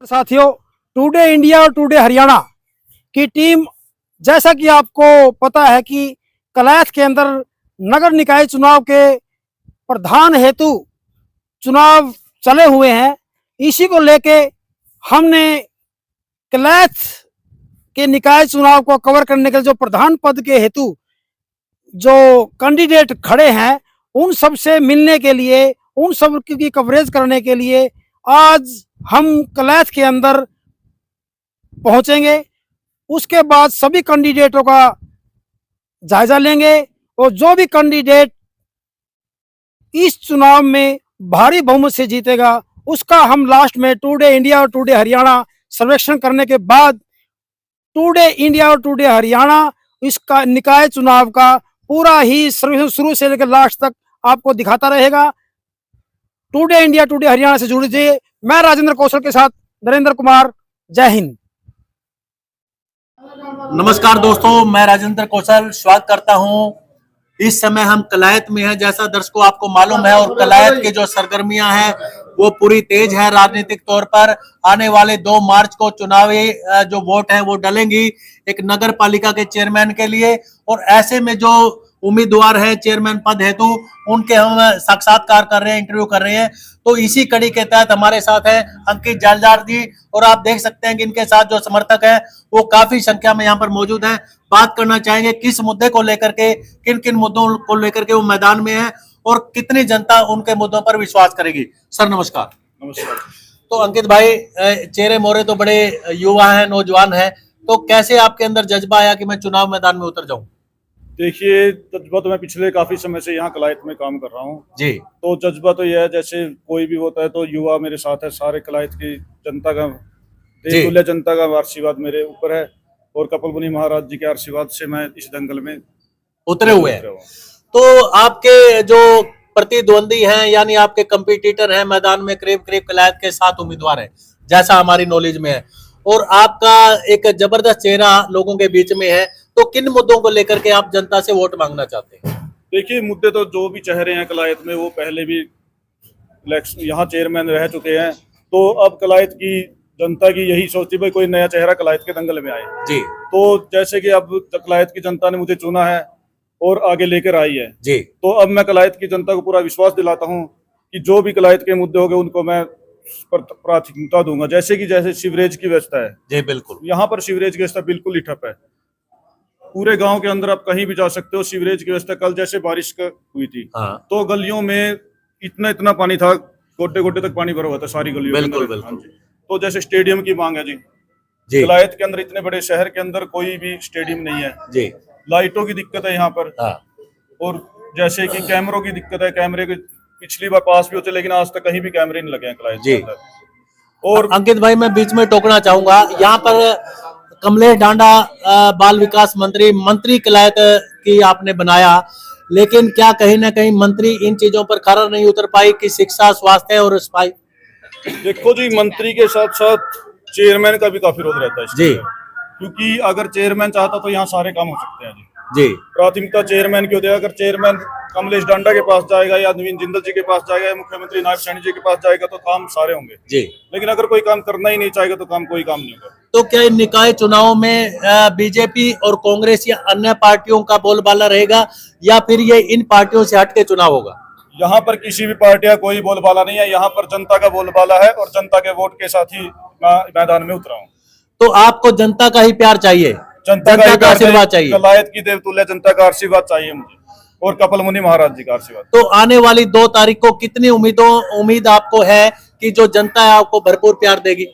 साथियों, today India और today Haryana की टीम, जैसा कि आपको पता है कि कलायत के अंदर नगर निकाय चुनाव के प्रधान हेतु चुनाव चले हुए हैं। इसी को लेके हमने कलायत के निकाय चुनाव को कवर करने के लिए जो प्रधान पद के हेतु जो कैंडिडेट खड़े हैं उन सब से मिलने के लिए, उन सब की कवरेज करने के लिए आज हम कलायत के अंदर पहुंचेंगे। उसके बाद सभी कैंडिडेटों का जायजा लेंगे और जो भी कैंडिडेट इस चुनाव में भारी बहुमत से जीतेगा उसका हम लास्ट में टुडे इंडिया और टुडे हरियाणा सर्वेक्षण करने के बाद टुडे इंडिया और टुडे हरियाणा इसका निकाय चुनाव का पूरा ही सर्वेक्षण शुरू से लेकर लास्ट तक आपको दिखाता रहेगा। टुडे इंडिया टुडे हरियाणा से जुड़ जाइए। मैं राजेंद्र कौशल के साथ नरेंद्र कुमार। जय हिंद। नमस्कार दोस्तों, मैं राजेंद्र कौशल स्वागत करता हूं। इस समय हम कलायत में हैं, जैसा दर्शकों आपको मालूम है, और कलायत के जो सरगर्मियां हैं वो पूरी तेज है। राजनीतिक तौर पर आने वाले 2 मार्च को चुनावी जो वोट है वो डलेंगी एक नगर पालिका के चेयरमैन के लिए, और ऐसे में जो उम्मीदवार है चेयरमैन पद हेतु उनके हम साक्षात्कार कर रहे हैं, इंटरव्यू कर रहे हैं। तो इसी कड़ी के तहत हमारे साथ है अंकित जालदार जी, और आप देख सकते हैं कि इनके साथ जो समर्थक है वो काफी संख्या में यहाँ पर मौजूद है। बात करना चाहेंगे किस मुद्दे को लेकर के, किन किन मुद्दों को लेकर के वो मैदान में है और कितनी जनता उनके मुद्दों पर विश्वास करेगी। सर नमस्कार। नमस्कार। तो अंकित भाई, चेहरे मोहरे तो बड़े युवा हैं, नौजवान हैं, तो कैसे आपके अंदर जज्बा आया कि मैं चुनाव मैदान में उतर जाऊं? देखिए, जज्बा तो मैं पिछले काफी समय से यहाँ कलायत में काम कर रहा हूँ जी। तो जज्बा तो यह है, जैसे कोई भी होता है तो युवा मेरे साथ है, सारे कलायत की जनता का, देशतुल्य जनता का आशीर्वाद मेरे ऊपर है, और कपिल मुनि महाराज जी के आशीर्वाद से मैं इस दंगल में उतरे हुए हैं। तो आपके जो प्रतिद्वंदी हैं, यानी आपके कंपटीटर हैं मैदान में, करीब करीब कलायत के 7 उम्मीदवार हैं जैसा हमारी नॉलेज में है, और आपका एक जबरदस्त चेहरा लोगों के बीच में है। तो किन मुद्दों को लेकर के आप जनता से वोट मांगना चाहते हैं? देखिए, मुद्दे तो जो भी चेहरे हैं कलायत में वो पहले भी यहाँ चेयरमैन रह चुके हैं, तो अब कलायत की जनता की यही सोचती भाई कोई नया चेहरा कलायत के दंगल में आए जी। तो जैसे कि अब कलायत की जनता ने मुझे चुना है और आगे लेकर आई है जी, तो अब मैं कलायत की जनता को पूरा विश्वास दिलाता हूँ कि जो भी कलायत के मुद्दे होंगे उनको मैं प्राथमिकता दूंगा। जैसे सीवरेज की व्यवस्था है जी, बिल्कुल यहाँ पर सीवरेज की व्यवस्था बिल्कुल ही ठप है। पूरे गांव के अंदर आप कहीं भी जा सकते हो, सीवरेज की व्यवस्था, कल जैसे बारिश हुई थी तो गलियों में इतना पानी था, गोटे गोटे तक पानी भरा हुआ था सारी गलियों में। बिल्कुल। तो जैसे स्टेडियम की मांग है जी, कलायत के अंदर, इतने बड़े शहर के अंदर कोई भी स्टेडियम नहीं है जी। लाइटों की दिक्कत है यहाँ पर, और जैसे कि कैमरों की दिक्कत है। कैमरे के पिछली बार पास भी होते लेकिन आज तक कहीं भी कैमरे नहीं लगे हैं कलायत के अंदर। और अंकित भाई, मैं बीच में टोकना चाहूंगा, यहाँ पर कमलेश डांडा बाल विकास मंत्री कलायत की आपने बनाया, लेकिन क्या कहीं ना कहीं मंत्री इन चीजों पर खरा नहीं उतर पाई कि शिक्षा, स्वास्थ्य और सफाई? देखो जी, मंत्री के साथ साथ चेयरमैन का भी काफी रोल रहता है जी, क्योंकि अगर चेयरमैन चाहता तो यहाँ सारे काम हो सकते हैं जी। प्राथमिकता चेयरमैन की होती है। अगर चेयरमैन कमलेश डांडा के पास जाएगा या नवीन जिंदल जी के पास जाएगा या मुख्यमंत्री नायब सैनी जी के पास जाएगा तो काम सारे होंगे जी, लेकिन अगर कोई काम करना ही नहीं चाहेगा तो कोई काम नहीं होगा। तो क्या इन निकाय चुनाव में बीजेपी और कांग्रेस या अन्य पार्टियों का बोलबाला रहेगा, या फिर ये इन पार्टियों से हट के चुनाव होगा? यहाँ पर किसी भी पार्टी का कोई बोलबाला नहीं है, यहाँ पर जनता का बोलबाला है, और जनता के वोट के साथ ही मैदान में उतरा हूँ। तो आपको जनता का ही प्यार चाहिए, जनता का आशीर्वाद चाहिए, कलायत की देवतुल्य जनता का आशीर्वाद चाहिए मुझे, और कपिल मुनि महाराज जी का आशीर्वाद। तो आने वाली 2 तारीख को कितनी उम्मीद आपको है कि जो जनता है आपको भरपूर प्यार देगी?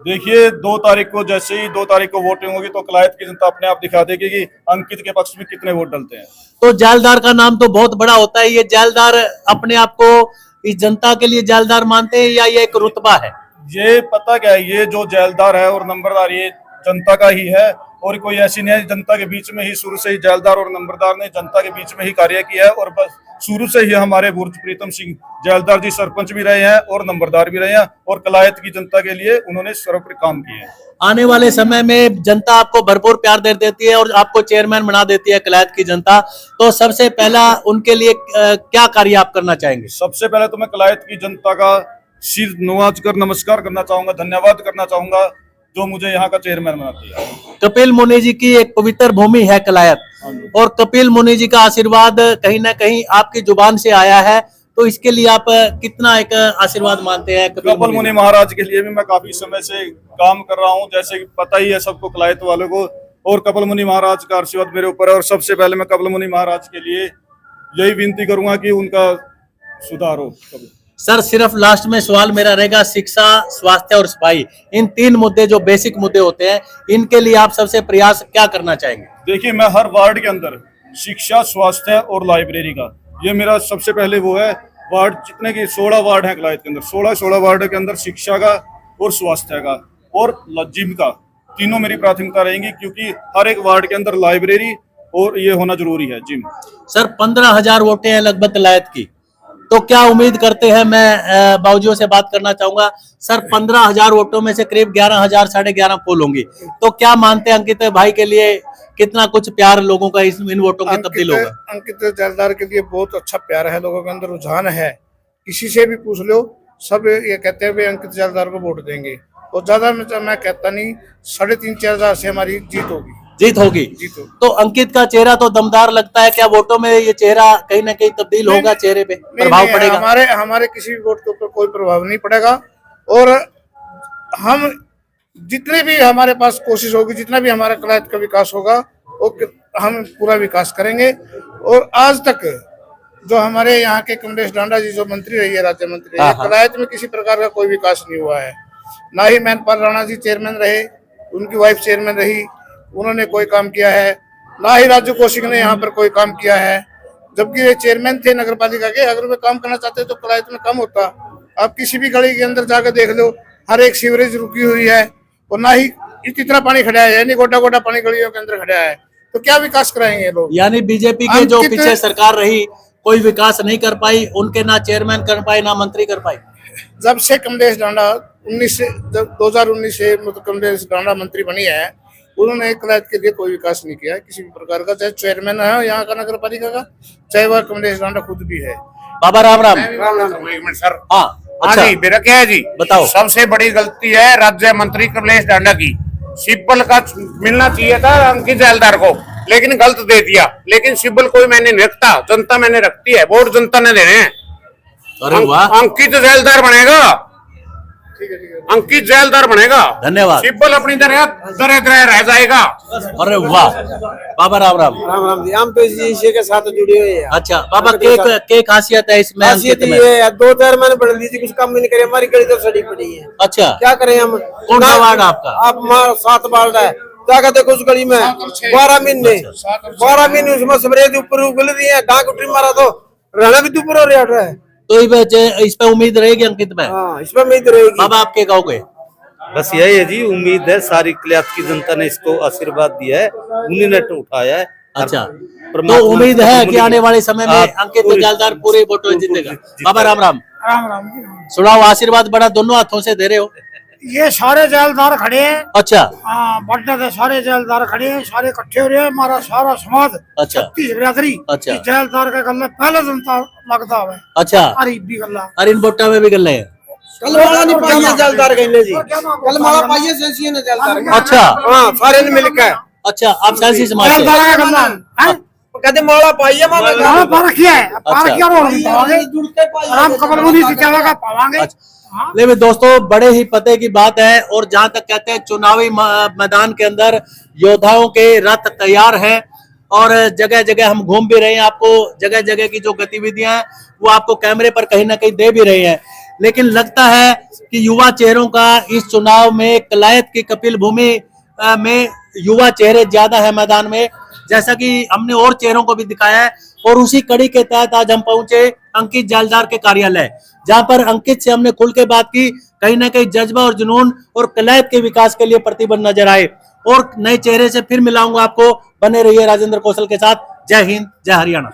देखिए, 2 तारीख को, जैसे ही 2 तारीख को वोटिंग होगी तो कलायत की जनता अपने आप दिखा देगी कि अंकित के पक्ष में कितने वोट डलते हैं। तो जालदार का नाम तो बहुत बड़ा होता है, ये जालदार अपने आप को इस जनता के लिए जालदार मानते हैं या ये एक रुतबा है? ये पता क्या है, ये जो जालदार है और नंबरदार ये जनता का ही है, और कोई ऐसी नहीं है। जनता के बीच में ही शुरू से ही जालदार और नंबरदार ने जनता के बीच में ही कार्य किया है, और बस शुरू से ही हमारे बुर्ज प्रीतम सिंह जालदार जी सरपंच भी रहे हैं और नंबरदार भी रहे हैं, और कलायत की जनता के लिए उन्होंने सर्वोपरि काम किए हैं। आने वाले समय में जनता आपको भरपूर प्यार दे देती है और आपको चेयरमैन बना देती है कलायत की जनता, तो सबसे पहला उनके लिए क्या कार्य आप करना चाहेंगे? सबसे पहले तो मैं कलायत की जनता का सिर नवाज कर नमस्कार करना चाहूंगा, धन्यवाद करना चाहूंगा जो मुझे यहाँ का चेयरमैन बना दिया। कपिल मुनि जी की एक पवित्र भूमि है कलायत और कपिल मुनि जी का आशीर्वाद कहीं ना कहीं आपकी जुबान से आया है, तो इसके लिए आप कितना एक आशीर्वाद मानते हैं कपिल मुनि महाराज के लिए भी मैं काफी समय से काम कर रहा हूँ, जैसे कि पता ही है सबको कलायत वालों को, और कपिल मुनि महाराज का आशीर्वाद मेरे ऊपर है। और सबसे पहले मैं कपिल मुनि महाराज के लिए यही विनती करूंगा कि उनका सुधार हो। सर सिर्फ लास्ट में सवाल मेरा रहेगा, शिक्षा, स्वास्थ्य और सफाई, इन 3 मुद्दे जो बेसिक मुद्दे होते हैं, इनके लिए आप सबसे प्रयास क्या करना चाहेंगे? देखिए, मैं हर वार्ड के अंदर शिक्षा, स्वास्थ्य और लाइब्रेरी का, ये मेरा सबसे पहले वो है। वार्ड जितने की 16 वार्ड हैं कलायत के अंदर, 16 वार्ड के अंदर शिक्षा का और स्वास्थ्य का और जिम का, तीनों मेरी प्राथमिकता रहेंगी, क्योंकि हर एक वार्ड के अंदर लाइब्रेरी और ये होना जरूरी है, जिम। सर 15,000 वोटें हैं लगभग कलायत की, तो क्या उम्मीद करते हैं? मैं बाबूजियों से बात करना चाहूंगा। सर 15,000 वोटों में से करीब 11,000 साढ़े 11 पोल होंगी, तो क्या मानते हैं अंकित भाई के लिए कितना कुछ प्यार लोगों का इन वोटों के तब्दील होगा? अंकित जैलदार के लिए बहुत अच्छा प्यार है, लोगों के अंदर रुझान है। किसी से भी पूछ लो, सब ये कहते हैं अंकित जैलदार को वोट देंगे। और ज्यादा मैं कहता नहीं, 3,500-4 हजार से हमारी जीत होगी। जीत होगी। तो अंकित का चेहरा तो दमदार लगता है, क्या वोटों में ये चेहरा कहीं ना कहीं तब्दील होगा, चेहरे पे प्रभाव पड़ेगा? हमारे किसी भी वोट के ऊपर कोई प्रभाव नहीं पड़ेगा। और हम जितने भी हमारे पास कोशिश होगी, जितना भी हमारा कलायत का विकास होगा, वो हम पूरा विकास करेंगे। और आज तक जो हमारे यहाँ के कमलेश डांडा जी जो मंत्री रही है, राज्य मंत्री रही है, कलायत में किसी प्रकार का कोई विकास नहीं हुआ है। ना ही मैनपाल राणा जी चेयरमैन रहे, उनकी वाइफ चेयरमैन रही, उन्होंने कोई काम किया है। ना ही राजू कौशिक ने यहाँ पर कोई काम किया है, जबकि वे चेयरमैन थे नगर पालिका के। अगर वे काम करना चाहते तो कलायत में कम होता। आप किसी भी गली के अंदर जाकर देख लो, हर एक सीवरेज रुकी हुई है, और ना ही इतना पानी खड़ा है, यानी गोटा गोटा पानी गलियों के अंदर खड़ा है। तो क्या विकास कराएंगे लोग? यानी बीजेपी के जो पीछे सरकार रही, कोई विकास नहीं कर पाई, उनके ना चेयरमैन कर पाए ना मंत्री कर पाए। जब से कमलेश डांडा 2019 से मतलब कमलेश डांडा मंत्री बनी है, उन्होंने कलायत के लिए कोई विकास नहीं किया है किसी भी प्रकार का, चाहे चेयरमैन है यहाँ का नगर पालिका का, चाहे वह कमलेश डांडा खुद भी है। बाबा राम राम। एक मिनट सर। हाँ अच्छा जी, मेरा क्या है जी, बताओ। सबसे बड़ी गलती है राज्य मंत्री कमलेश डांडा की। सिब्बल का मिलना चाहिए था अंकित जैलदार को, लेकिन गलत दे दिया। लेकिन सिब्बल कोई मैंने नहीं रखता, जनता मैंने रखती है, वोट जनता ने देने हैं। अरे वाह, अंकित जैलदार बनेगा, अंकित जैलदार बनेगा। धन्यवाद। सिब्बल अपनी तरह रह जाएगा। अरे वाह, बाबा राम राम। राम राम जी, हम तो इसी के साथ जुड़े हुए हैं। अच्छा बाबा, के खासियत है इसमें? खासियत ये है, 2-4 महीने बढ़ लीजिए, कुछ काम भी नहीं करे, हमारी गली तो सड़ी पड़ी है। अच्छा, क्या करें हम? कौन सा वार्ड आपका? आप 7 वार्ड है, क्या कहते उस गली में 12 महीने उसमें स्प्रे ऊपर उगल रही है, गाँव कुटी मारा तो रहना भी ऊपर हो रहा है। तो इस पे उम्मीद रहेगी अंकित में? हाँ, इस पर उम्मीद रहेगी। बाबा आपके गाँव के? बस यही है जी, उम्मीद है सारी कलायत की जनता ने इसको आशीर्वाद दिया है, उन्हीं ने उठाया है। अच्छा, तो उम्मीद है कि आने वाले समय में अंकित जैलदार पूरे वोटों जीतेगा। बाबा राम राम। राम राम। सुनाओ, आशीर्वाद बड़ा दोनों हाथों से दे रहे हो। ये सारे जैलदार खड़े हैं। अच्छा, हाँ, बढ़ने के सारे जैलदार खड़े हैं, सारे इकट्ठे हो रहे हैं, हमारा सारा समाज। अच्छा, 36 बिरादरी। अच्छा, जैलदार का गला पहले जनता लगता है। अच्छा, अरे भी गला, अरे इन वोटा में भी गल है। कल माला नहीं पाइए जैलदार कहने जी, कल माला पाइए सेंसी ने जैलदार का। अच्छा, हाँ, सारे ने मिलकर। अच्छा, आप सेंसी समाज से? जैलदार का गला है, कहते माला पाइए, माला पारखिया है, पारखिया रोड में पावांगे, राम कमल मुनि की सेवा का पावांगे। लेकिन दोस्तों, बड़े ही पते की बात है। और जहां तक कहते हैं चुनावी मैदान के अंदर योद्धाओं के रथ तैयार हैं, और जगह जगह हम घूम भी रहे हैं, आपको जगह जगह की जो गतिविधियां हैं वो आपको कैमरे पर कहीं ना कहीं दे भी रहे हैं। लेकिन लगता है कि युवा चेहरों का इस चुनाव में, कलायत की कपिल भूमि में युवा चेहरे ज्यादा है मैदान में, जैसा कि हमने और चेहरों को भी दिखाया है। और उसी कड़ी के तहत आज हम पहुंचे अंकित जैलदार के कार्यालय, जहां पर अंकित से हमने खुल के बात की। कहीं ना कहीं जज्बा और जुनून और कलायत के विकास के लिए प्रतिबद्ध नजर आए। और नए चेहरे से फिर मिलाऊंगा आपको, बने रहिए राजेंद्र कौशल के साथ। जय हिंद, जय हरियाणा।